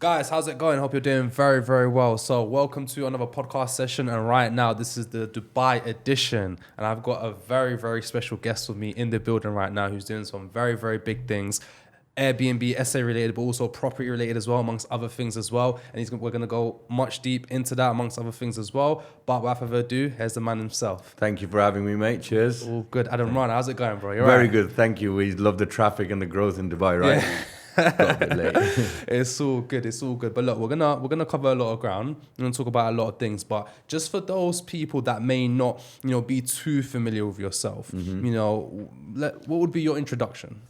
Guys, how's it going? Hope you're doing very, very well. So welcome to another podcast session. And right now, this is the Dubai edition. And I've got a very, very special guest with me in the building right now who's doing some very, very big things. Airbnb, SA related, but also property related as well, amongst other things as well. And we're going to go much deep into that amongst other things as well. But without further ado, here's the man himself. Thank you for having me, mate. Cheers. All good. Adam Rana, how's it going, bro? You're Very right? good. Thank you. We love the traffic and the growth in Dubai, right? Yeah. Got a bit late. It's all good. It's all good. But look, we're gonna cover a lot of ground. We're gonna talk about a lot of things. But just for those people that may not, be too familiar with yourself, what would be your introduction?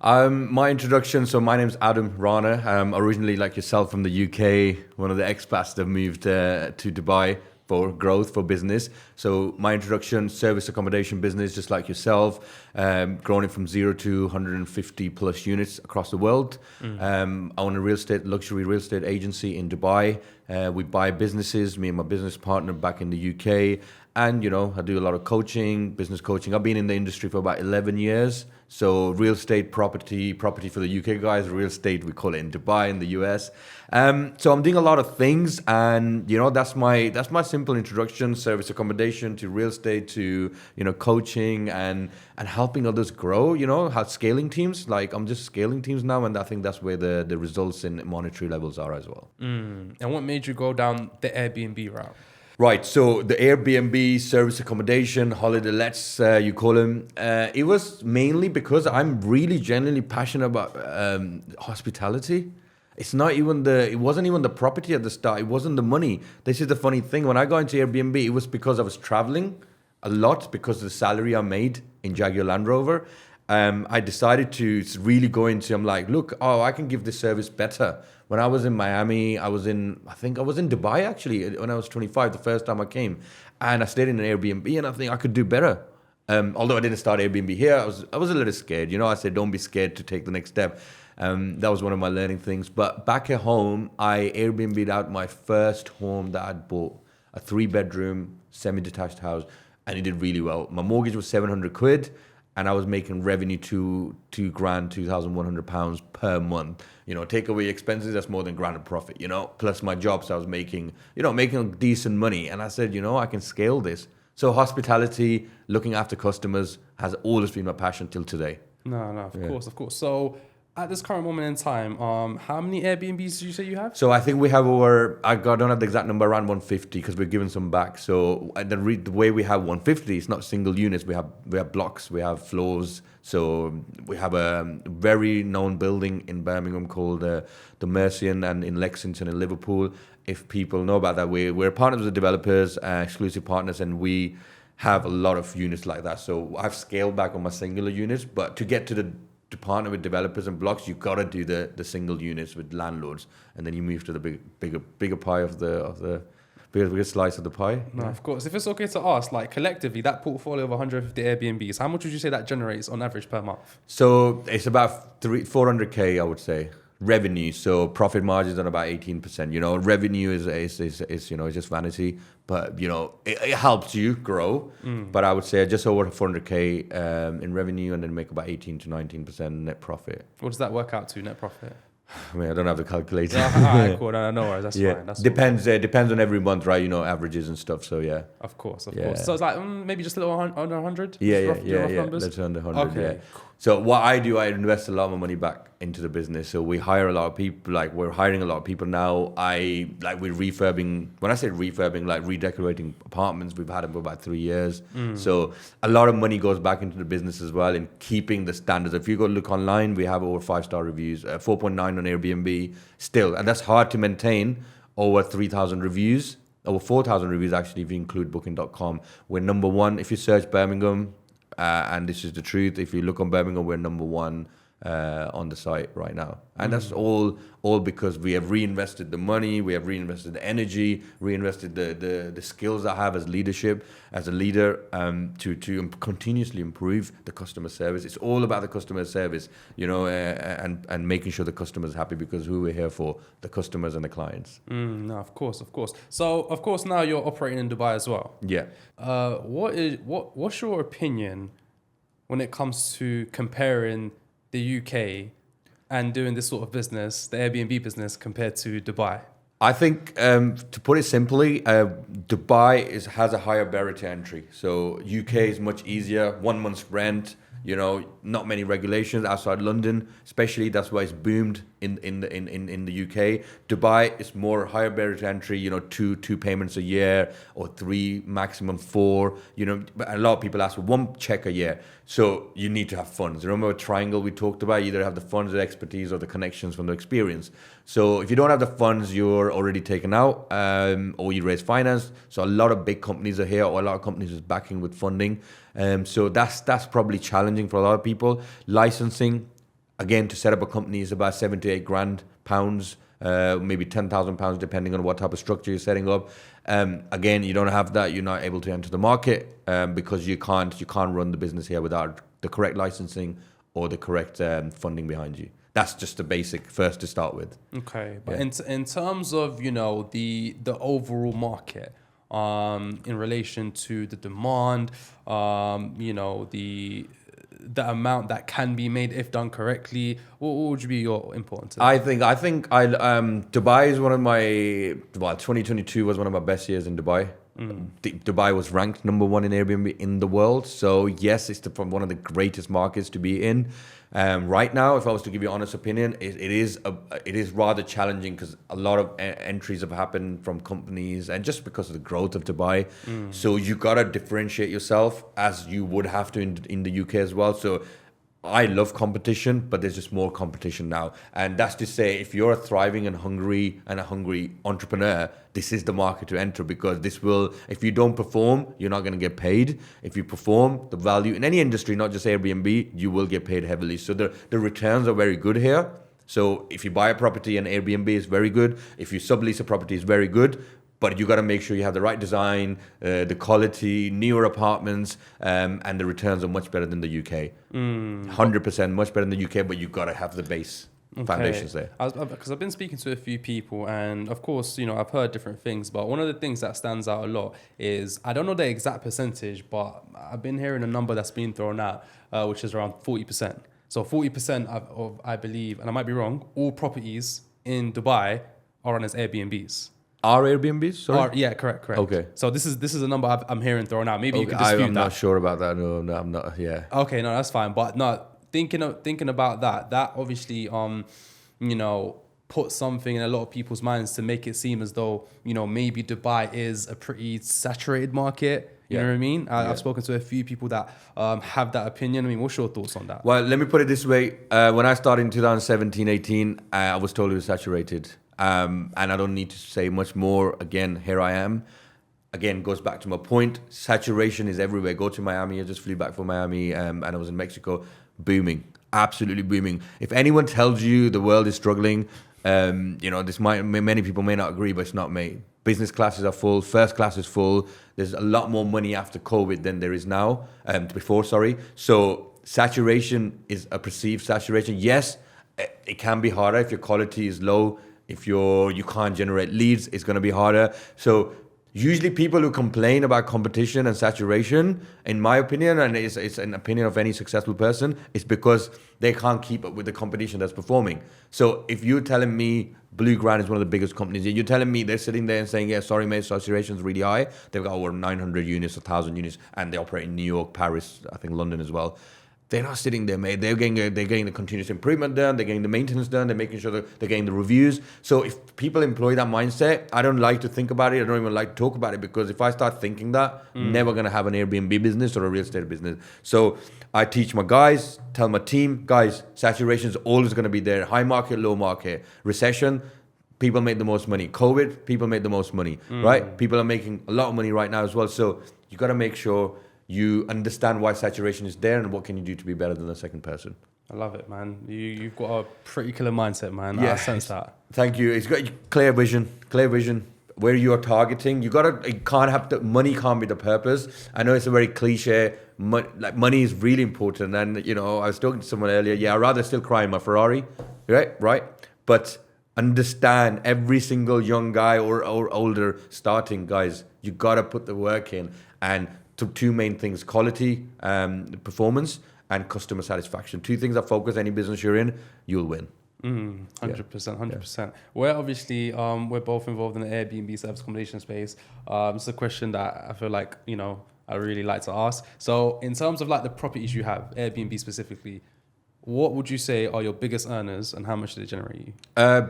My introduction. So my name's Adam Rana. Originally, like yourself, from the UK. One of the expats that moved to Dubai for growth, for business. So my introduction, service accommodation business, just like yourself, growing it from 0 to 150 plus units across the world. I own a luxury real estate agency in Dubai. We buy businesses, me and my business partner back in the UK. And, I do a lot of coaching, business coaching. I've been in the industry for about 11 years. So real estate, property for the UK guys, real estate, we call it in Dubai, in the US. So I'm doing a lot of things, and, that's my simple introduction: service accommodation to real estate to, coaching and helping others grow, how scaling teams. Like, I'm just scaling teams now, and I think that's where the results in monetary levels are as well. And what made you go down the Airbnb route? Right, so the Airbnb, service accommodation, holiday lets, you call them, it was mainly because I'm really genuinely passionate about hospitality. It wasn't even the property at the start. It wasn't the money. This is the funny thing. When I got into Airbnb, it was because I was traveling a lot, because of the salary I made in Jaguar Land Rover. I decided to really go into, I'm like, look, I can give this service better. When I was in Miami, I think I was in Dubai actually, when I was 25, the first time I came. And I stayed in an Airbnb, and I think I could do better. Although I didn't start Airbnb here, I was a little scared. I said, don't be scared to take the next step. That was one of my learning things. But back at home, I Airbnb'd out my first home that I'd bought, a 3-bedroom, semi-detached house, and it did really well. My mortgage was 700 quid. And I was making revenue £2,100 per month. Take away expenses, that's more than grand of profit, plus my jobs, I was making decent money. And I said, I can scale this. So hospitality, looking after customers, has always been my passion till today. No, of course. So at this current moment in time, how many Airbnbs did you say you have? So I think we have I don't have the exact number, around 150, because we're giving some back. So the way we have 150, it's not single units. We have blocks, we have floors. So we have a very known building in Birmingham called the Mercian, and in Lexington in Liverpool. If people know about that, we're partners with the developers, exclusive partners, and we have a lot of units like that. So I've scaled back on my singular units, but to get to partner with developers and blocks, you've got to do the single units with landlords, and then you move to the bigger pie of the bigger slice of the pie. No, of course. If it's okay to ask, like collectively, that portfolio of 150 Airbnbs, how much would you say that generates on average per month? So it's about 400k, I would say. Revenue, so profit margins on about 18%. Revenue is it's just vanity, but it helps you grow. But I would say just over 400k in revenue, and then make about 18 to 19% net profit. What does that work out to, net profit? I mean, I don't have the calculator. All right, cool. No worries. That's fine. That's depends. Depends on every month, right? Averages and stuff. So yeah. Of course. So it's like maybe just a little under 100. Yeah. That's under 100. Okay. Yeah. So what I do, I invest a lot of my money back into the business. So we hire a lot of people. Like, we're hiring a lot of people now. We're refurbing. When I say refurbing, like redecorating apartments, we've had them for about 3 years. So a lot of money goes back into the business as well, in keeping the standards. If you go look online, we have over 5-star reviews, 4.9 on Airbnb still, and that's hard to maintain. Over 3,000 reviews, over 4,000 reviews actually, if you include Booking.com. We're number one if you search Birmingham. And this is the truth. If you look on Birmingham, we're number one on the site right now. And that's all because we have reinvested the money, we have reinvested the energy, reinvested the skills I have as leadership, as a leader, to continuously improve the customer service. It's all about the customer service, and making sure the customer's happy, because who we're here for, the customers and the clients. No, of course. So, of course, now you're operating in Dubai as well. Yeah. What's your opinion when it comes to comparing the UK and doing this sort of business, the Airbnb business, compared to Dubai? I think, to put it simply, Dubai has a higher barrier to entry. So UK is much easier, 1 month's rent. Not many regulations outside London, especially. That's why it's boomed in the UK. Dubai is more higher barrier to entry. Two payments a year or 3, maximum 4. But a lot of people ask for 1 check a year. So you need to have funds. Remember a triangle we talked about? You either have the funds, the expertise, or the connections from the experience. So if you don't have the funds, you're already taken out, or you raise finance. So a lot of big companies are here, or a lot of companies is backing with funding. So that's probably challenging for a lot of people. Licensing, again, to set up a company is about 7 to 8 grand pounds, maybe £10,000 depending on what type of structure you're setting up. Again, you don't have that. You're not able to enter the market because you can't run the business here without the correct licensing or the correct funding behind you. That's just the basic first to start with. Okay, but in terms of the overall market, in relation to the demand, the amount that can be made if done correctly, what would be your importance? I think Dubai is one of my 2022 was one of my best years in Dubai. Dubai was ranked number 1 in Airbnb in the world. So yes, it's one of the greatest markets to be in. Right now, if I was to give you an honest opinion, it is rather challenging because a lot of entries have happened from companies and just because of the growth of Dubai. So you gotta differentiate yourself as you would have to in the UK as well. So I love competition, but there's just more competition now. And that's to say, if you're a thriving and a hungry entrepreneur, this is the market to enter because if you don't perform, you're not going to get paid. If you perform, the value in any industry, not just Airbnb, you will get paid heavily. So the returns are very good here. So if you buy a property and Airbnb is very good, if you sublease a property is very good, but you got to make sure you have the right design, the quality, newer apartments, and the returns are much better than the UK. 100% much better than the UK, but you got to have the base foundations there. Because I've been speaking to a few people, and of course, I've heard different things, but one of the things that stands out a lot is, I don't know the exact percentage, but I've been hearing a number that's been thrown out, which is around 40%. So 40% of, I believe, and I might be wrong, all properties in Dubai are run as Airbnbs. Are Airbnbs? Sorry? Yeah, correct. Okay. So this is a number I'm hearing thrown out. Maybe you can dispute that. I'm not sure about that. No, I'm not. Yeah. Okay, no, that's fine. But no, thinking about that obviously put something in a lot of people's minds to make it seem as though maybe Dubai is a pretty saturated market. You know what I mean? I've spoken to a few people that have that opinion. I mean, what's your thoughts on that? Well, let me put it this way. When I started in 2017, 18, I was told it was saturated. And I don't need to say much more. Again, here I am. Again, goes back to my point. Saturation is everywhere. Go to Miami. I just flew back from Miami and I was in Mexico. Booming. Absolutely booming. If anyone tells you the world is struggling, many people may not agree, but it's not me. Business classes are full. First class is full. There's a lot more money after COVID than there is now. Before. So saturation is a perceived saturation. Yes, it can be harder if your quality is low. If you can't generate leads, it's going to be harder. So usually people who complain about competition and saturation, in my opinion, and it's an opinion of any successful person, is because they can't keep up with the competition that's performing. So if you're telling me Blue Ground is one of the biggest companies, you're telling me they're sitting there and saying, yeah, sorry, mate, saturation is really high. They've got over 900 units, 1,000 units, and they operate in New York, Paris, I think London as well. They're not sitting there, mate. They're getting the continuous improvement done. They're getting the maintenance done. They're making sure that they're getting the reviews. So if people employ that mindset, I don't like to think about it. I don't even like to talk about it because if I start thinking that, I'm never going to have an Airbnb business or a real estate business. So I teach my guys, tell my team, guys, saturation is always going to be there. High market, low market. Recession, people make the most money. COVID, people make the most money, right? People are making a lot of money right now as well. So you got to make sure you understand why saturation is there and what can you do to be better than the second person. I love it, man. You've got a pretty killer mindset, man. Yeah, I sense that. Thank you. It's got clear vision. Where you are targeting, money can't be the purpose. I know it's a very cliche. Money is really important. And I was talking to someone earlier. Yeah, I'd rather still cry in my Ferrari, right. But understand, every single young guy or older starting guys, you gotta put the work in. And two main things: quality, performance, and customer satisfaction. 2 things that focus any business you're in, you'll win. 100%, 100%. We're obviously we're both involved in the Airbnb service accommodation space. It's a question that I feel like I really like to ask. So in terms of like the properties you have, Airbnb specifically, what would you say are your biggest earners and how much do they generate you?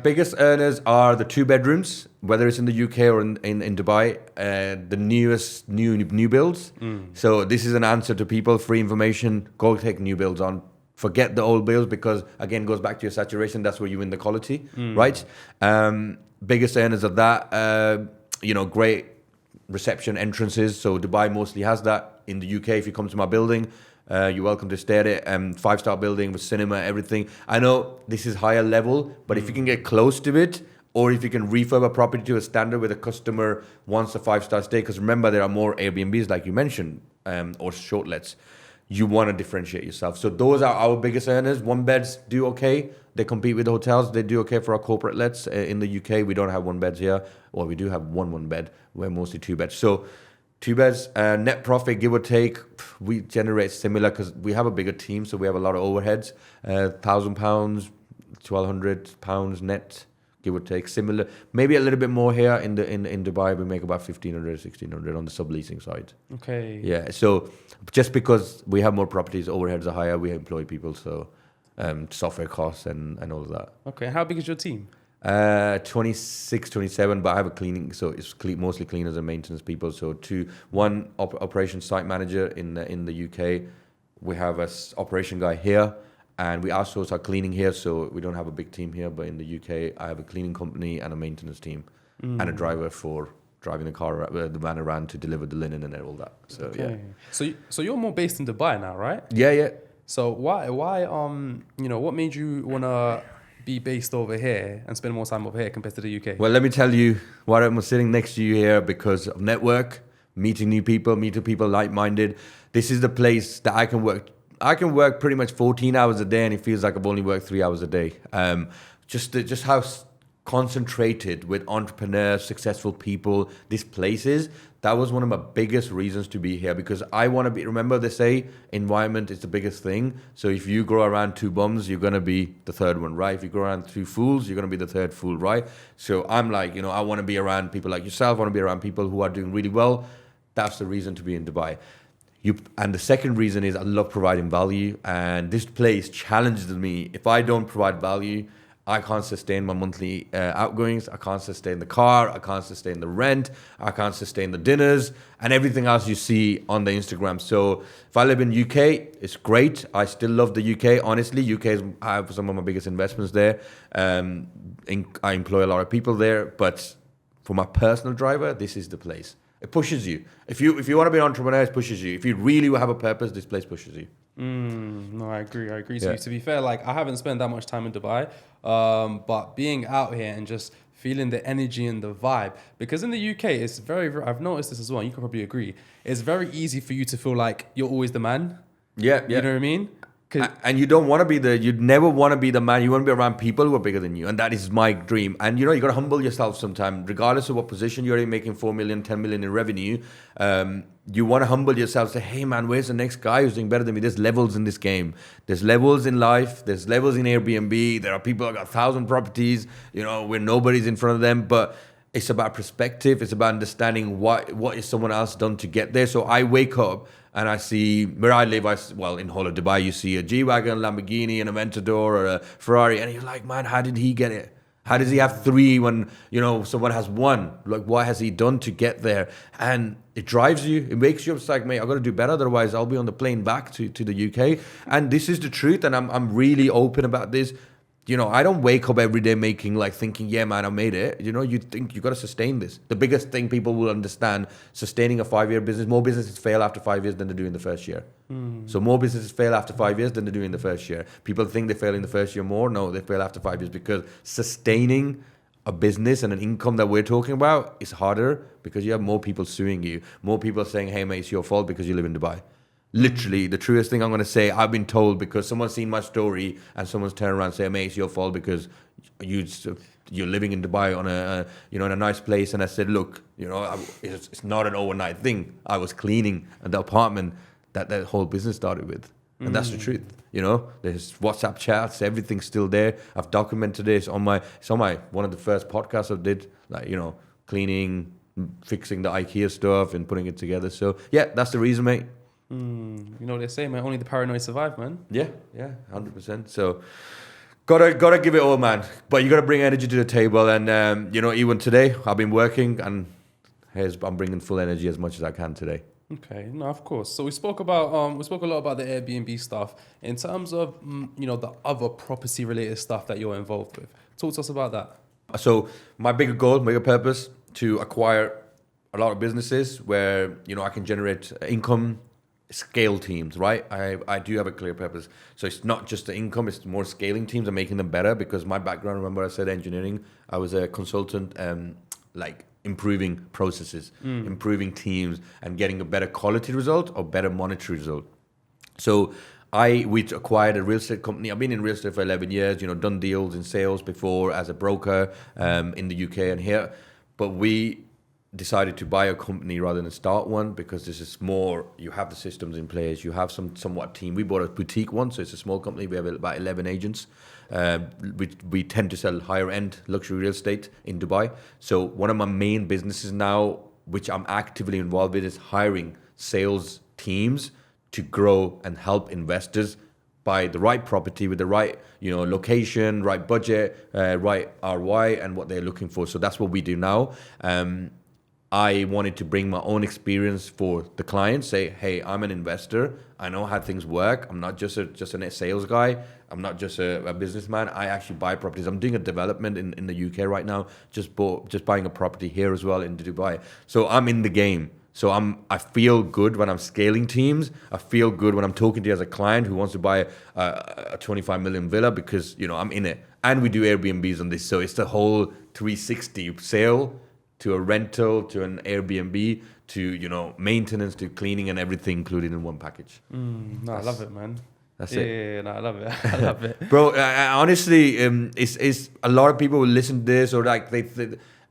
Biggest earners are the 2 bedrooms, whether it's in the UK or in Dubai, the newest new builds. So this is an answer to people, free information, go take new builds on. Forget the old builds because, again, goes back to your saturation. That's where you win the quality, right? Biggest earners of that, great reception entrances. So Dubai mostly has that. In the UK, if you come to my building, you're welcome to stay at it. 5-star building with cinema, everything. I know this is higher level, but if you can get close to it, or if you can refurb a property to a standard where the customer wants a 5-star stay, because remember, there are more Airbnbs, like you mentioned, or short lets. You want to differentiate yourself. So those are our biggest earners. 1-beds do okay. They compete with the hotels. They do okay for our corporate lets. In the UK, we don't have 1-beds here. Well, we do have one bed. We're mostly 2-beds. So 2-beds, net profit, give or take, we generate similar because we have a bigger team. So we have a lot of overheads. £1,000, £1,200 net, give or take, similar. Maybe a little bit more here in Dubai. We make about 1,500, 1,600 on the subleasing side. Okay. Yeah. So just because we have more properties, overheads are higher. We employ people, so software costs and all of that. Okay. How big is your team? 26, 27, but I have a cleaning, so it's mostly cleaners and maintenance people. So one operations site manager in the UK. We have a operation guy here. And we outsource our cleaning here, so we don't have a big team here. But in the UK, I have a cleaning company and a maintenance team, and a driver for driving the van around to deliver the linen and all that. So okay. So you're more based in Dubai now, right? Yeah. So why what made you wanna be based over here and spend more time over here compared to the UK? Well, let me tell you why I'm sitting next to you here, because of network, meeting new people like-minded. This is the place that I can work. I can work pretty much 14 hours a day and it feels like I've only worked 3 hours a day. Just how concentrated with entrepreneurs, successful people this place is. That was one of my biggest reasons to be here, because I want to be, remember they say environment is the biggest thing. So if you grow around 2 bums, you're going to be the third one, right? If you grow around 2 fools, you're going to be the third fool, right? So I'm like, I want to be around people like yourself. I want to be around people who are doing really well. That's the reason to be in Dubai. And the second reason is I love providing value, and this place challenges me. If I don't provide value, I can't sustain my monthly outgoings. I can't sustain the car. I can't sustain the rent. I can't sustain the dinners and everything else you see on the Instagram. So if I live in UK, it's great. I still love the UK. Honestly, I have some of my biggest investments there. I employ a lot of people there, but for my personal driver, this is the place. It pushes you. If you want to be an entrepreneur, it pushes you. If you really have a purpose, this place pushes you. No, I agree. So to be fair, like I haven't spent that much time in Dubai, but being out here and just feeling the energy and the vibe, because in the UK, it's very, I've noticed this as well, and you can probably agree, it's very easy for you to feel like you're always the man. Yeah. You know what I mean? And you don't want to be you'd never want to be the man. You want to be around people who are bigger than you. And that is my dream. And you got to humble yourself sometimes, regardless of what position you're in, making 4 million, 10 million in revenue. You want to humble yourself, say, hey man, where's the next guy who's doing better than me? There's levels in this game. There's levels in life. There's levels in Airbnb. There are people that got 1,000 properties, where nobody's in front of them. But it's about perspective. It's about understanding what is someone else done to get there. So I wake up and I see, where I live, in whole of Dubai, you see a G-Wagon, Lamborghini, and a Aventador or a Ferrari. And you're like, man, how did he get it? How does he have 3 when, someone has 1? Like, what has he done to get there? And it drives you. It makes you, it's like, mate, I've got to do better. Otherwise, I'll be on the plane back to the UK. And this is the truth. And I'm really open about this. I don't wake up every day thinking, yeah, man, I made it. You think you got to sustain this. The biggest thing people will understand, sustaining a 5-year business, more businesses fail after 5 years than they do in the first year. So more businesses fail after 5 years than they do in the first year. People think they fail in the first year more. No, they fail after 5 years, because sustaining a business and an income that we're talking about is harder, because you have more people suing you. More people saying, hey, mate, it's your fault because you live in Dubai. Literally, the truest thing I'm going to say, I've been told because someone's seen my story and someone's turned around and said, mate, it's your fault because you're living in Dubai on in a nice place. And I said, look, it's not an overnight thing. I was cleaning the apartment that whole business started with. And that's the truth. There's WhatsApp chats, everything's still there. I've documented this on my one of the first podcasts I did, like, cleaning, fixing the IKEA stuff and putting it together. So yeah, that's the reason, mate. You know what they say, man, only the paranoid survive, man. Yeah, 100%. So gotta give it all, man. But you gotta bring energy to the table. And even today I've been working, and I'm bringing full energy as much as I can today. Okay, no, of course. So we spoke a lot about the Airbnb stuff. In terms of the other property related stuff that you're involved with, talk to us about that. So my bigger goal, bigger purpose, to acquire a lot of businesses where I can generate income, scale teams, right? I do have a clear purpose. So it's not just the income, it's more scaling teams and making them better, because my background, remember I said engineering, I was a consultant, improving processes, improving teams, and getting a better quality result or better monetary result. So we acquired a real estate company. I've been in real estate for 11 years, done deals in sales before as a broker in the UK and here. But we decided to buy a company rather than start one, because this is more, you have the systems in place, you have somewhat team. We bought a boutique one, so it's a small company. We have about 11 agents. We tend to sell higher end luxury real estate in Dubai. So one of my main businesses now, which I'm actively involved with, is hiring sales teams to grow and help investors buy the right property with the right location, right budget, right ROI, and what they're looking for. So that's what we do now. I wanted to bring my own experience for the client, say, hey, I'm an investor. I know how things work. I'm not just a sales guy. I'm not just a businessman. I actually buy properties. I'm doing a development in the UK right now, just buying a property here as well in Dubai. So I'm in the game. So I feel good when I'm scaling teams. I feel good when I'm talking to you as a client who wants to buy a 25 million villa, because I'm in it. And we do Airbnbs on this. So it's the whole 360 sale to a rental, to an Airbnb, to maintenance, to cleaning, and everything included in one package. I love it, man. That's it. Yeah, no, I love it. I love it, bro. Honestly, it's a lot of people will listen to this, or like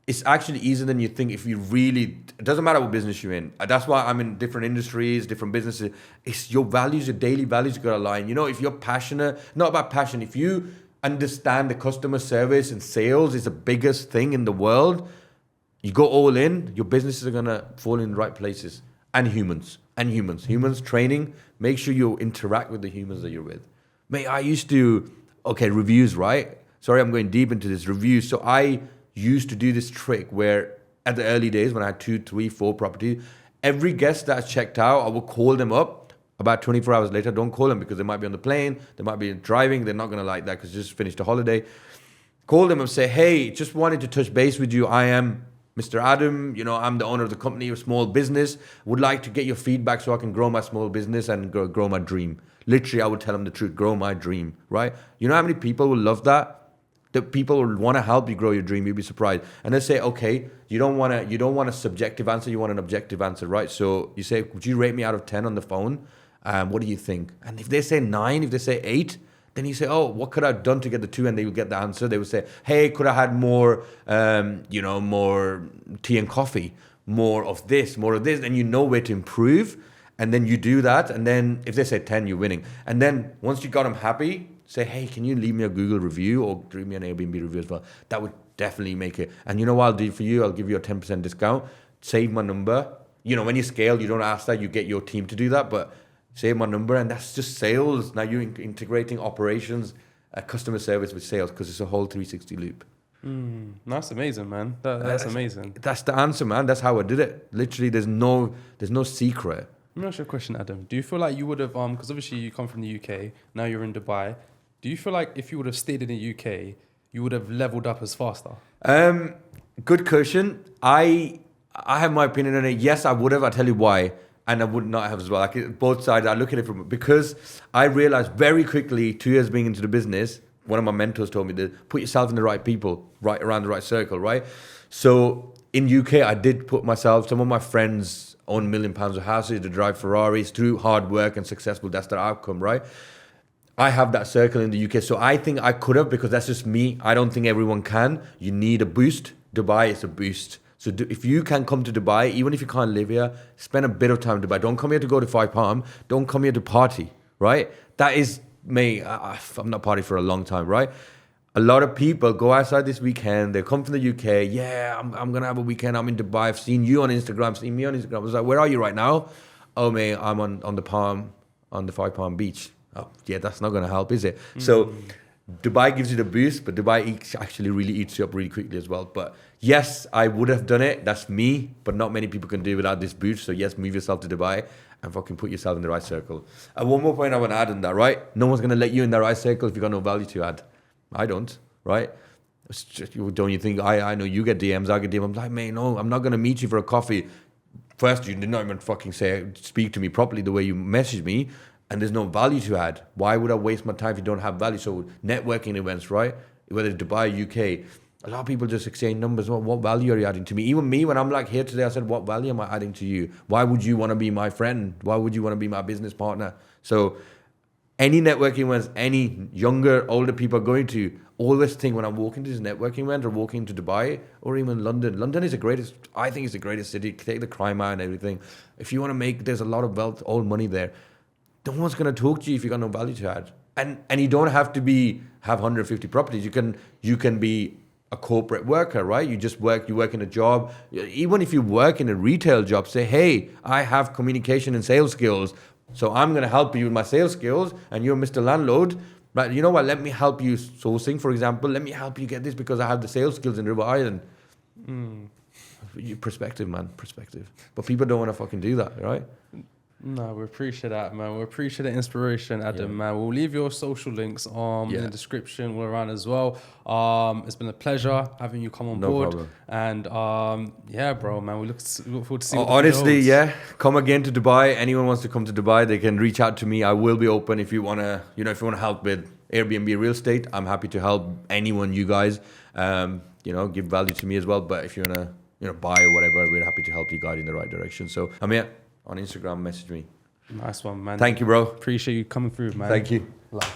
it's actually easier than you think if you really. It doesn't matter what business you're in. That's why I'm in different industries, different businesses. It's your values, your daily values got to align. If you're passionate, not about passion. If you understand the customer service and sales is the biggest thing in the world. You go all in, your businesses are going to fall in the right places. And humans. Humans training, make sure you interact with the humans that you're with. Mate, I used to, reviews, right? Sorry, I'm going deep into this, reviews. So I used to do this trick where at the early days when I had 2, 3, 4 properties, every guest that I checked out, I would call them up about 24 hours later. Don't call them because they might be on the plane, they might be driving, they're not going to like that because they just finished a holiday. Call them and say, hey, just wanted to touch base with you. I am Mr. Adam, I'm the owner of the company, a small business. Would like to get your feedback so I can grow my small business and grow my dream. Literally, I would tell them the truth, grow my dream, right? You know how many people will love that? The people will want to help you grow your dream. You'd be surprised. And they say, okay, you don't want a subjective answer, you want an objective answer, right? So you say, would you rate me out of 10 on the phone? What do you think? And if they say 9, if they say 8, then you say, oh, what could I have done to get the 2? And they will get the answer. They will say, hey, could I had more, more tea and coffee, more of this. And you know where to improve. And then you do that. And then if they say 10, you're winning. And then once you got them happy, say, hey, can you leave me a Google review or leave me an Airbnb review as well? That would definitely make it. And you know what I'll do for you? I'll give you a 10% discount. Save my number. When you scale, you don't ask that. You get your team to do that. But save my number, and that's just sales. Now you're integrating operations, customer service with sales, because it's a whole 360 loop. That's amazing, man. That's amazing. That's the answer, man. That's how I did it. Literally, there's no secret. Let me ask you a question, Adam. Do you feel like you would have, because obviously you come from the UK, now you're in Dubai. Do you feel like if you would have stayed in the UK, you would have leveled up as faster? Good question. I have my opinion on it. Yes, I would have. I'll tell you why. And I would not have as well. Like both sides, I look at it from, because I realized very quickly, 2 years being into the business, one of my mentors told me that put yourself in the right people, right around the right circle, right? So in UK, I did put myself, some of my friends own £1 million of houses, they drive Ferraris through hard work and successful. That's their outcome, right? I have that circle in the UK. So I think I could have, because that's just me. I don't think everyone can. You need a boost. Dubai is a boost. So if you can come to Dubai, even if you can't live here, spend a bit of time in Dubai. Don't come here to go to Five Palm. Don't come here to party, right? That is, mate, I'm not partying for a long time, right? A lot of people go outside this weekend. They come from the UK. Yeah, I'm going to have a weekend. I'm in Dubai. I've seen you on Instagram, seen me on Instagram. I was like, where are you right now? Oh, mate, I'm on the 5 Palm Beach. Oh, yeah, that's not going to help, is it? So Dubai gives you the boost, but Dubai actually really eats you up really quickly as well. But yes, I would have done it. That's me. But not many people can do it without this boost. So yes, move yourself to Dubai and fucking put yourself in the right circle. And one more point I want to add on that, right? No one's going to let you in the right circle if you've got no value to add. I don't, right? It's just, don't you think? I know you get DMs, I get DMs. I'm like, man, no, I'm not going to meet you for a coffee. First, you did not even fucking speak to me properly the way you messaged me, and there's no value to add. Why would I waste my time if you don't have value? So networking events, right? Whether it's Dubai, UK, a lot of people just exchange numbers. Well, what value are you adding to me? Even me, when I'm like here today, I said, what value am I adding to you? Why would you want to be my friend? Why would you want to be my business partner? So any networking events, any younger, older people are going to, always think when I'm walking to this networking event or walking to Dubai or even London. London is the greatest, I think it's the greatest city. Take the crime out and everything. If you want to make, there's a lot of wealth, all money there. No one's going to talk to you if you got no value to add. And you don't have to have 150 properties. You can be a corporate worker, right? You work in a job. Even if you work in a retail job, say, hey, I have communication and sales skills. So I'm going to help you with my sales skills, and you're Mr. Landlord. But you know what? Let me help you sourcing, for example. Let me help you get this because I have the sales skills in River Island. Perspective, man. Perspective. But people don't want to fucking do that, right? No, we appreciate that, man. We appreciate the inspiration, Adam, man. We'll leave your social links in the description. We're around as well. It's been a pleasure having you come on board. Problem. And yeah, bro, man, we look forward to seeing. Honestly, yeah, come again to Dubai. Anyone wants to come to Dubai, they can reach out to me. I will be open if you want to, if you want to help with Airbnb real estate. I'm happy to help anyone, you guys. Give value to me as well. But if you want to, buy or whatever, we're happy to help you guide in the right direction. So I'm here on Instagram. Message me. Nice one, man. Thank you, bro. Appreciate you coming through, man. Thank you.